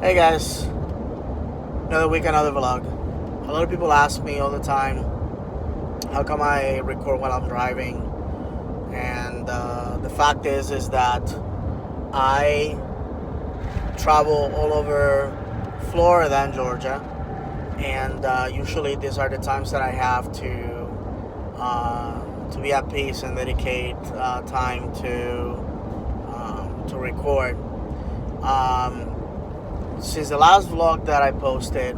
Hey guys, another week, another vlog. A lot of people ask me all the time, how come I record while I'm driving? And the fact is that I travel all over Florida and Georgia, and usually these are the times that I have to be at peace and dedicate time to record. Since the last vlog that I posted,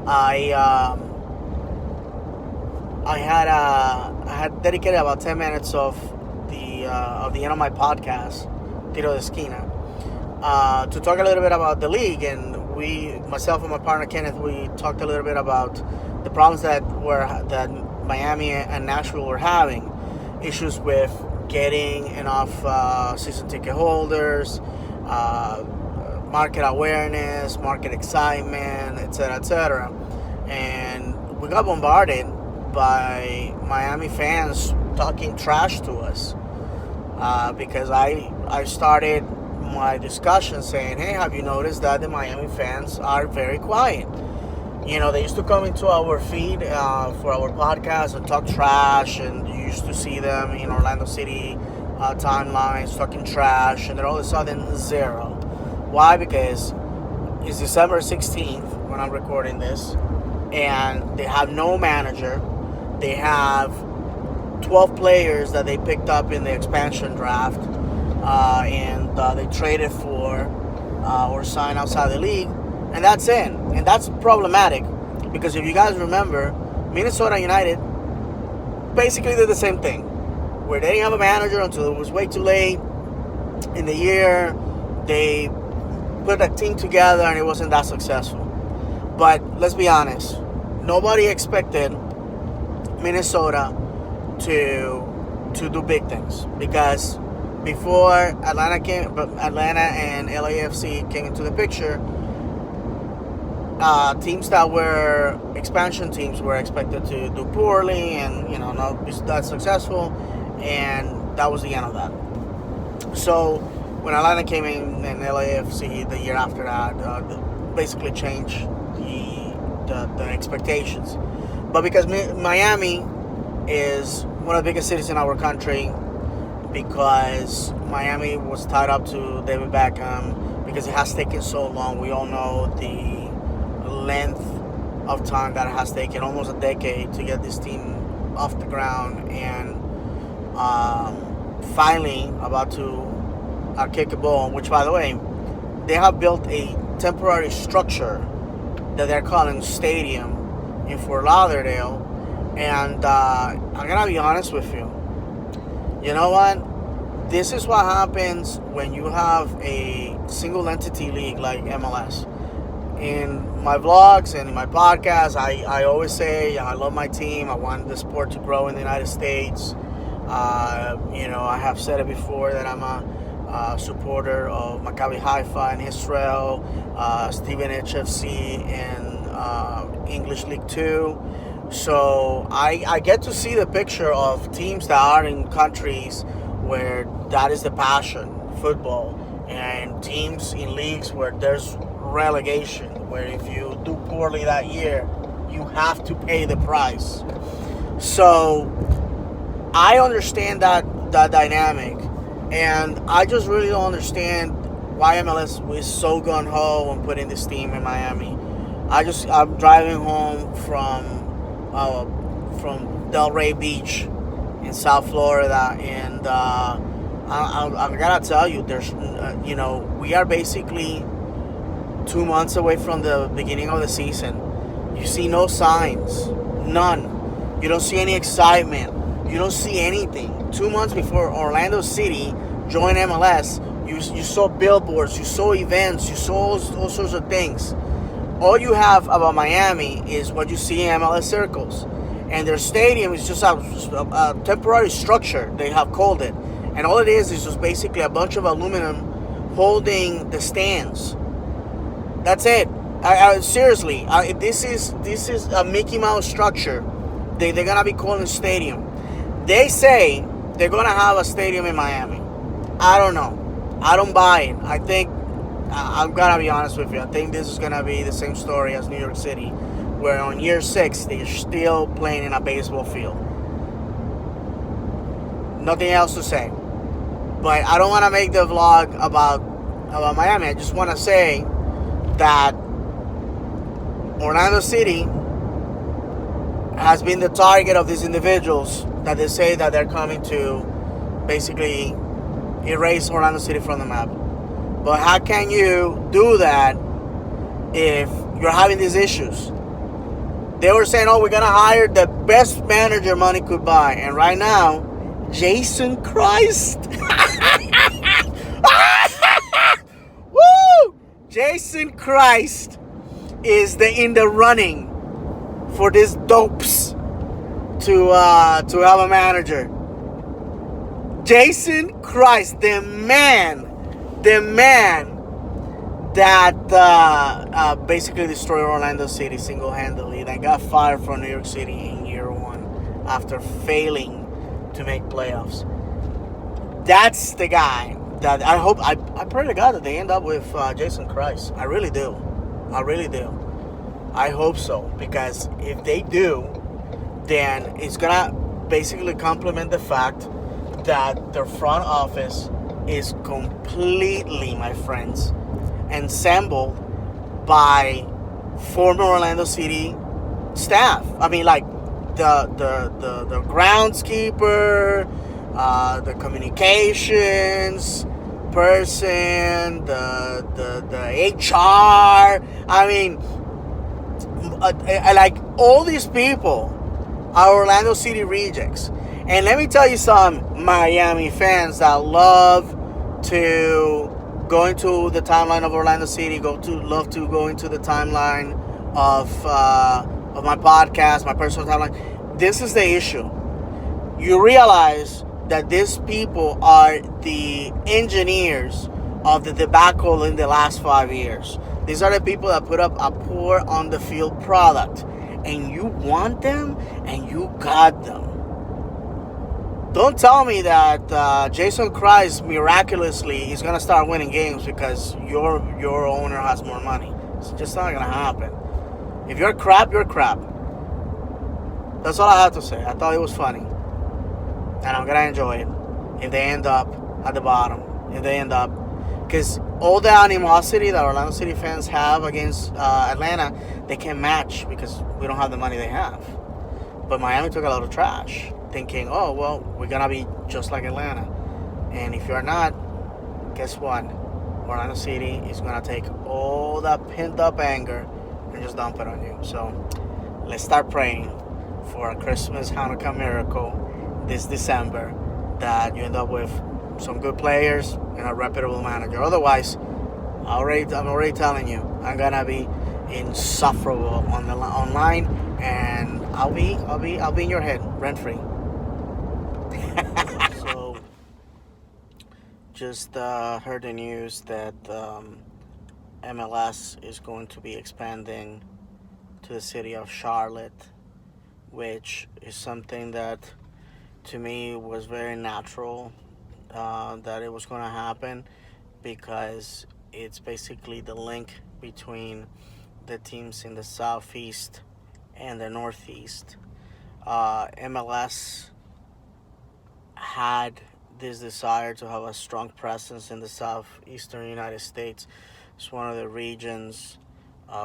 I had dedicated about 10 minutes of the end of my podcast, Tiro de Esquina, to talk a little bit about the league. And myself and my partner Kenneth, we talked a little bit about the problems that Miami and Nashville were having, issues with getting enough season ticket holders, market awareness, market excitement, etc., etc. And we got bombarded by Miami fans talking trash to us because I started my discussion saying, hey, have you noticed that the Miami fans are very quiet? You know, they used to come into our feed for our podcast and talk trash, and you used to see them in Orlando City timelines talking trash, and then all of a sudden, zero. Why? Because it's December 16th when I'm recording this, and they have no manager. They have 12 players that they picked up in the expansion draft, and they traded for or signed outside the league, and that's it. And that's problematic because if you guys remember, Minnesota United basically did the same thing, where they didn't have a manager until it was way too late in the year. They put a team together and it wasn't that successful. But let's be honest, nobody expected Minnesota to do big things, because before Atlanta and LAFC came into the picture, teams that were expansion teams were expected to do poorly and not be that successful, and that was the end of that. So when Atlanta came in and LAFC the year after that, basically changed the expectations. But because Miami is one of the biggest cities in our country, because Miami was tied up to David Beckham, because it has taken so long. We all know the length of time that it has taken, almost a decade, to get this team off the ground, and finally about to kick a ball, which, by the way, they have built a temporary structure that they're calling stadium in Fort Lauderdale. And I'm gonna be honest with you, you know what, this is what happens when you have a single entity league like MLS. In my vlogs and in my podcast, I always say I love my team. I want the sport to grow in the United States. I have said it before that I'm a supporter of Maccabi Haifa in Israel, Steven HFC in English League 2. So I get to see the picture of teams that are in countries where that is the passion, football, and teams in leagues where there's relegation, where if you do poorly that year, you have to pay the price. So I understand that dynamic. And I just really don't understand why MLS is so gun-ho on putting this team in Miami. I'm driving home from Delray Beach in South Florida, and I'm gonna tell you, we are basically 2 months away from the beginning of the season. You see no signs, none. You don't see any excitement. You don't see anything. 2 months before Orlando City joined MLS, you saw billboards, you saw events, you saw all sorts of things. All you have about Miami is what you see in MLS circles. And their stadium is just a temporary structure, they have called it. And all it is just basically a bunch of aluminum holding the stands. That's it. Seriously, this is a Mickey Mouse structure. They're going to be calling stadium. They say they're going to have a stadium in Miami. I don't know. I don't buy it. I think I'm gonna be honest with you. I think this is gonna be the same story as New York City, where on year 6 they're still playing in a baseball field. Nothing else to say. But I don't want to make the vlog about Miami. I just want to say that Orlando City has been the target of these individuals that they say that they're coming to basically erase Orlando City from the map. But how can you do that if you're having these issues? They were saying, oh, we're going to hire the best manager money could buy. And right now, Jason Christ. Woo! Jason Christ is in the running for these dopes to have a manager. Jason Christ, the man that basically destroyed Orlando City single-handedly, that got fired from New York City in year 1 after failing to make playoffs. That's the guy that I pray to God that they end up with Jason Christ. I really do. I hope so, because if they do, then it's gonna basically complement the fact that their front office is completely, my friends, assembled by former Orlando City staff. I mean, like the groundskeeper, the communications person, the HR. I mean, like all these people are Orlando City rejects. And let me tell you some Miami fans that love to go into the timeline of Orlando City, love to go into the timeline of my podcast, my personal timeline. This is the issue. You realize that these people are the engineers of the debacle in the last 5 years. These are the people that put up a poor on the field product, and you want them and you got them. Don't tell me that Jason Christ miraculously is gonna start winning games because your owner has more money. It's just not gonna happen. If you're crap, you're crap. That's all I have to say. I thought it was funny, and I'm gonna enjoy it if they end up at the bottom. If they end up, because all the animosity that Orlando City fans have against Atlanta, they can't match because we don't have the money they have. But Miami took a lot of trash, thinking, oh, well, we're going to be just like Atlanta. And if you're not, guess what? Orlando City is going to take all that pent-up anger and just dump it on you. So let's start praying for a Christmas Hanukkah miracle this December, that you end up with some good players and a reputable manager. Otherwise, I'm already telling you, I'm going to be insufferable online, and I'll be in your head rent free. So just heard the news that MLS is going to be expanding to the city of Charlotte, which is something that to me was very natural that it was going to happen, because it's basically the link between the teams in the southeast and the northeast. MLS had this desire to have a strong presence in the southeastern United States. It's one of the regions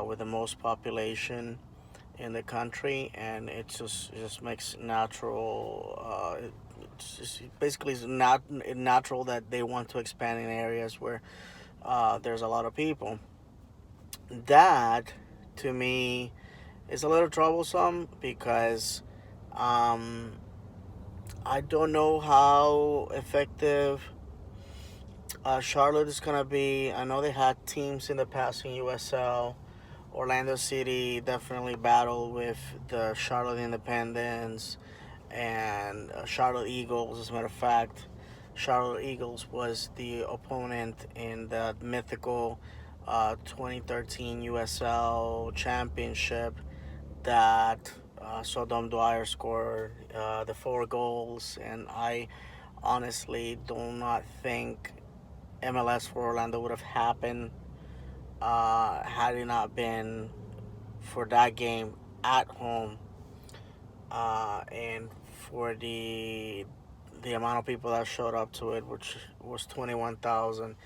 with the most population in the country, and it just makes natural. It's not natural that they want to expand in areas where there's a lot of people. That, to me, is a little troublesome, because I don't know how effective Charlotte is going to be. I know they had teams in the past in USL. Orlando City definitely battled with the Charlotte Independents and Charlotte Eagles. As a matter of fact, Charlotte Eagles was the opponent in the mythical 2013 USL Championship that Dom Dwyer scored the 4 goals, and I honestly do not think MLS for Orlando would have happened had it not been for that game at home, and for the amount of people that showed up to it, which was 21,000,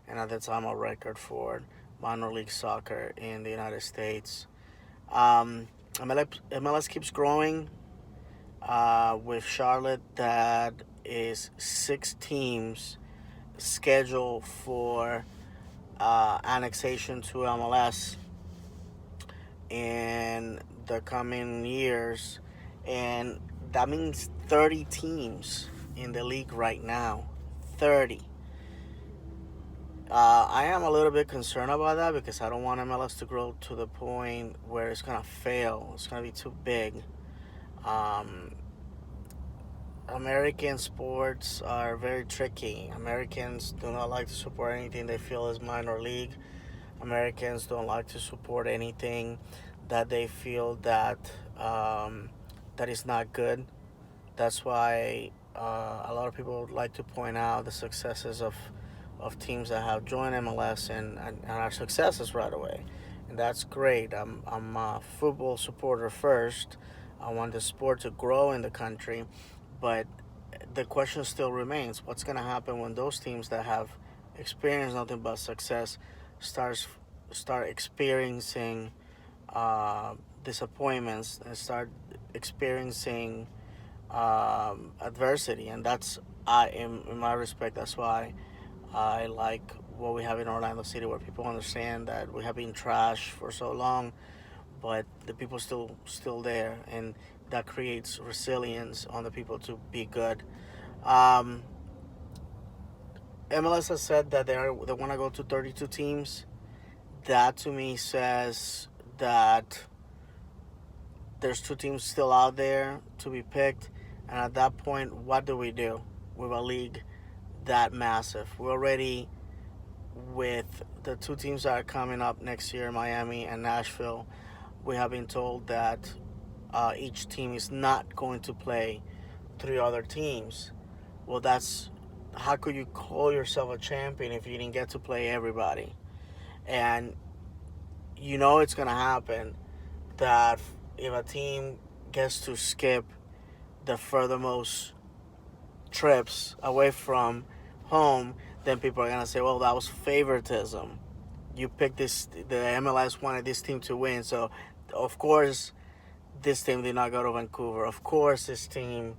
and at the time a record for minor league soccer in the United States. MLS keeps growing. With Charlotte, that is 6 teams scheduled for annexation to MLS in the coming years, and that means 30 teams in the league right now. 30. I am a little bit concerned about that because I don't want MLS to grow to the point where it's gonna fail. It's gonna be too big. Um, American sports are very tricky. Americans do not like to support anything they feel is minor league. Americans don't like to support anything that they feel that is not good. That's why a lot of people like to point out the successes of teams that have joined MLS and are successes right away, and that's great. I'm a football supporter first. I want the sport to grow in the country, but the question still remains: what's going to happen when those teams that have experienced nothing but success starts start experiencing disappointments and start experiencing adversity? And that's in my respect, that's why I like what we have in Orlando City, where people understand that we have been trashed for so long, but the people still there, and that creates resilience on the people to be good. Um, MLS has said that they want to go to 32 teams. That to me says that there's 2 teams still out there to be picked, and at that point, what do we do with a league that massive? We're already, with the 2 teams that are coming up next year, Miami and Nashville, we have been told that each team is not going to play 3 other teams. Well, that's how could you call yourself a champion if you didn't get to play everybody? And you know it's gonna happen that if a team gets to skip the furthermost trips away from home, then people are gonna say, "Well, that was favoritism. You picked this. The MLS wanted this team to win, so of course this team did not go to Vancouver. Of course this team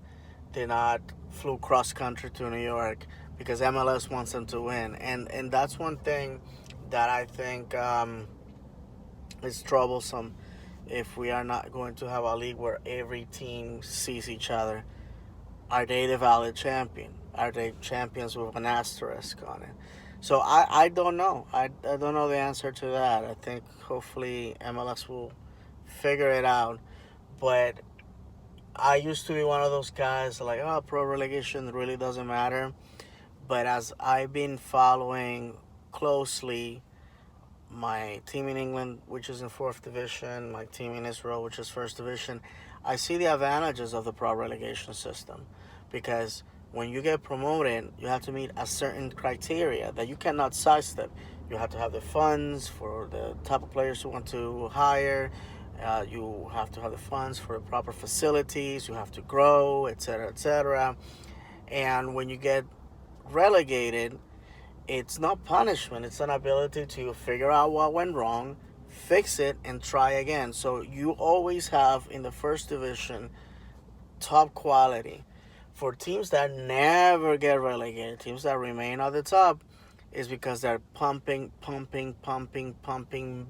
did not flew cross country to New York because MLS wants them to win." And that's one thing that I think is troublesome if we are not going to have a league where every team sees each other. Are they the valid champion? Are they champions with an asterisk on it? So I don't know. I don't know the answer to that. I think hopefully MLS will figure it out. But I used to be one of those guys like, oh, pro relegation really doesn't matter. But as I've been following closely my team in England, which is in 4th division, my team in Israel, which is 1st division, I see the advantages of the pro relegation system, because when you get promoted, you have to meet a certain criteria that you cannot sidestep. You have to have the funds for the type of players you want to hire. You have to have the funds for the proper facilities. You have to grow, etc., etc. And when you get relegated, it's not punishment. It's an ability to figure out what went wrong, fix it, and try again. So you always have in the 1st division top quality. For teams that never get relegated, teams that remain at the top, is because they're pumping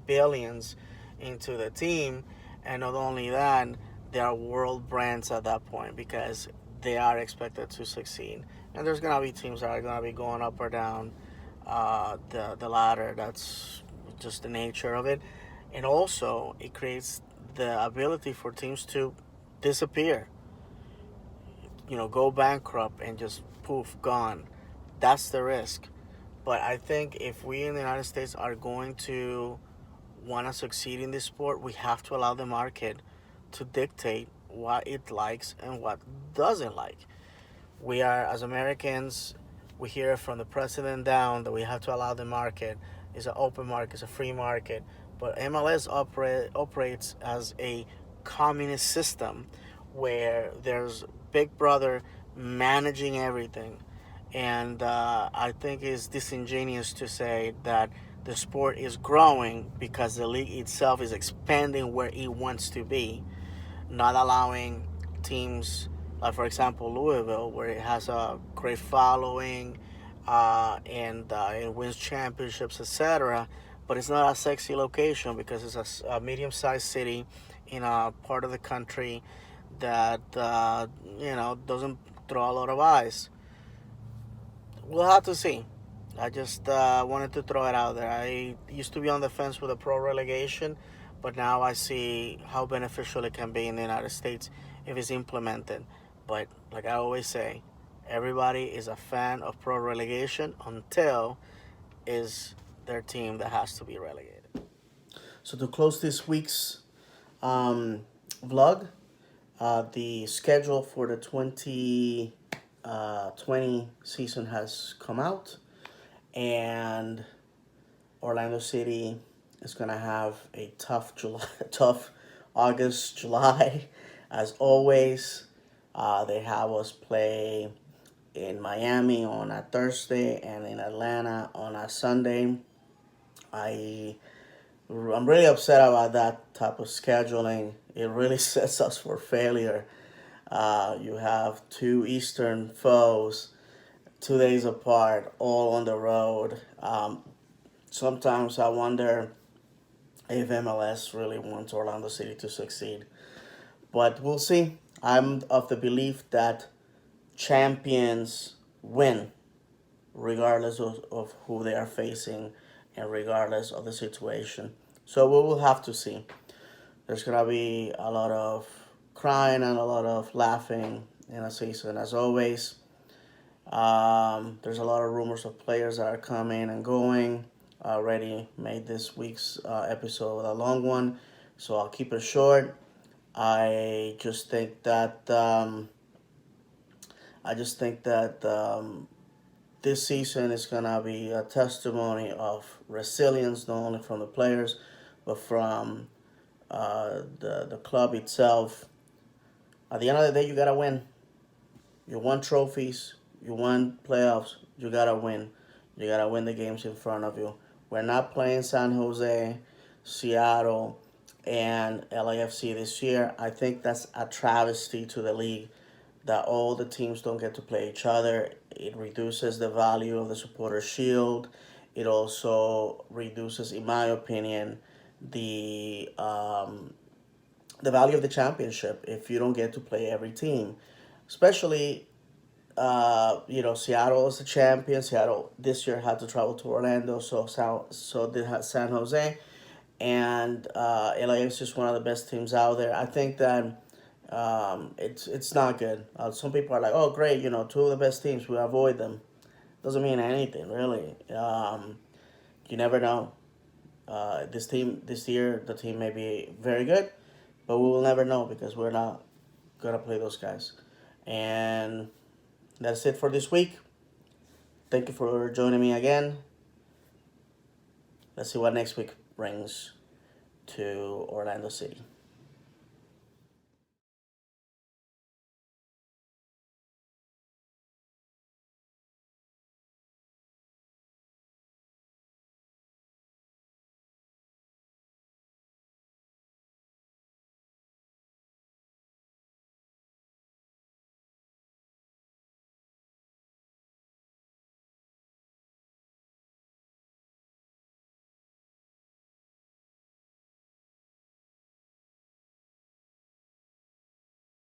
billions into the team. And not only that, they are world brands at that point because they are expected to succeed. And there's going to be teams that are going to be going up or down the ladder. That's just the nature of it. And also, it creates the ability for teams to disappear. Go bankrupt and just poof, gone. That's the risk. But I think if we in the United States are going to want to succeed in this sport, we have to allow the market to dictate what it likes and what doesn't like. We are, as Americans, we hear from the president down that we have to allow the market It's an open market. It's a free market. But MLS operates as a communist system where there's Big Brother managing everything. And I think it's disingenuous to say that the sport is growing because the league itself is expanding where it wants to be, not allowing teams like, for example, Louisville, where it has a great following and it wins championships, etc. But it's not a sexy location because it's a medium-sized city in a part of the country that doesn't draw a lot of eyes. We'll have to see. I just wanted to throw it out there. I used to be on the fence with the pro relegation, but now I see how beneficial it can be in the United States if it's implemented. But like I always say, everybody is a fan of pro relegation until is their team that has to be relegated. So to close this week's vlog, the schedule for the 2020 season has come out, and Orlando City is gonna have a tough July, tough August, July, as always. They have us play in Miami on a Thursday and in Atlanta on a Sunday. I'm really upset about that type of scheduling. It really sets us for failure. You have two Eastern foes 2 days apart, all on the road. Sometimes I wonder if MLS really wants Orlando City to succeed. But we'll see. I'm of the belief that champions win, regardless of who they are facing and regardless of the situation. So we will have to see. There's going to be a lot of crying and a lot of laughing in a season, as always. There's a lot of rumors of players that are coming and going. I already made this week's episode a long one, so I'll keep it short. I just think that this season is gonna be a testimony of resilience, not only from the players, but from the club itself. At the end of the day, you gotta win. You won trophies, you won playoffs, you gotta win. You gotta win the games in front of you. We're not playing San Jose, Seattle, and LAFC this year. I think that's a travesty to the league that all the teams don't get to play each other. It reduces the value of the supporter shield. It also reduces, in my opinion, the value of the championship if you don't get to play every team. Especially, Seattle is the champion. Seattle this year had to travel to Orlando, so did San Jose, and LAFC is one of the best teams out there. I think that it's not good. Some people are like, oh great, two of the best teams, we avoid them. Doesn't mean anything really. You never know. This year, the team may be very good, but we will never know because we're not gonna play those guys. And that's it for this week. Thank you for joining me again. Let's see what next week brings to Orlando City.